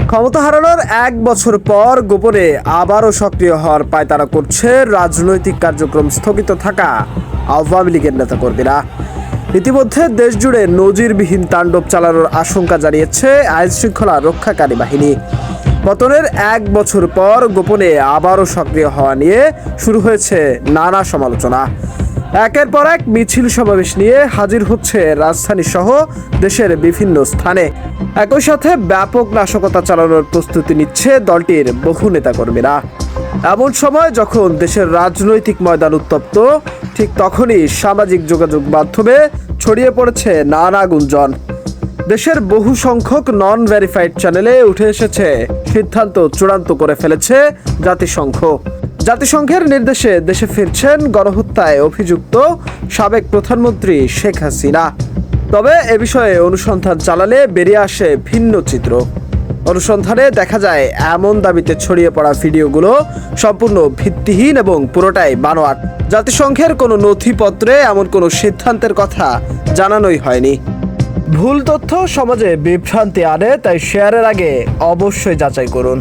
ক্ষমতা হারানোর 1 বছর পর গোপনে আবারও সক্রিয় হওয়ার পায়তারা করছে রাজনৈতিক কার্যক্রম স্থগিত থাকা আওয়ামী লীগের নেতাকর্মীরা। ইতিমধ্যে দেশজুড়ে নজিরবিহীন তাণ্ডব চালানোর আশঙ্কা জানিয়েছে আইনশৃঙ্খলা রক্ষাকারী বাহিনী। পতনের 1 বছর পর গোপনে আবারও সক্রিয় হওয়া নিয়ে শুরু হয়েছে নানা সমালোচনা। একের পর এক মিছিল সমাবেশ নিয়ে হাজির হচ্ছে রাজধানী সহ দেশের বিভিন্ন স্থানে। একই সাথে ব্যাপক নাশকতা চালানোর প্রস্তুতি নিচ্ছে দলটির বহু নেতাকর্মীরা। এমন সময় যখন দেশের রাজনৈতিক ময়দান উত্তপ্ত, ঠিক তখনই সামাজিক যোগাযোগ মাধ্যমে ছড়িয়ে পড়েছে নানা গুঞ্জন। দেশের বহু সংখ্যক নন ভেরিফাইড চ্যানেলে উঠে এসেছে সিদ্ধান্ত চূড়ান্ত করে ফেলেছে জাতিসংঘের নির্দেশে দেশে ফিরছেন গণহত্যায় অভিযুক্ত সাবেক প্রধানমন্ত্রী শেখ হাসিনা। তবে এ বিষয়ে অনুসন্ধান চালালে বেরিয়ে আসে ভিন্ন চিত্র। অনুসন্ধানে দেখা যায় এমন দাবিতে ছড়িয়ে পড়া ভিডিওগুলো সম্পূর্ণ ভিত্তিহীন এবং পুরোটাই বানোয়াট। জাতিসংঘের কোনো নথিপত্রে এমন কোনো সিদ্ধান্তের কথা জানানোই হয়নি। ভুল তথ্য সমাজে বিভ্রান্তি আনে, তাই শেয়ারের আগে অবশ্যই যাচাই করুন।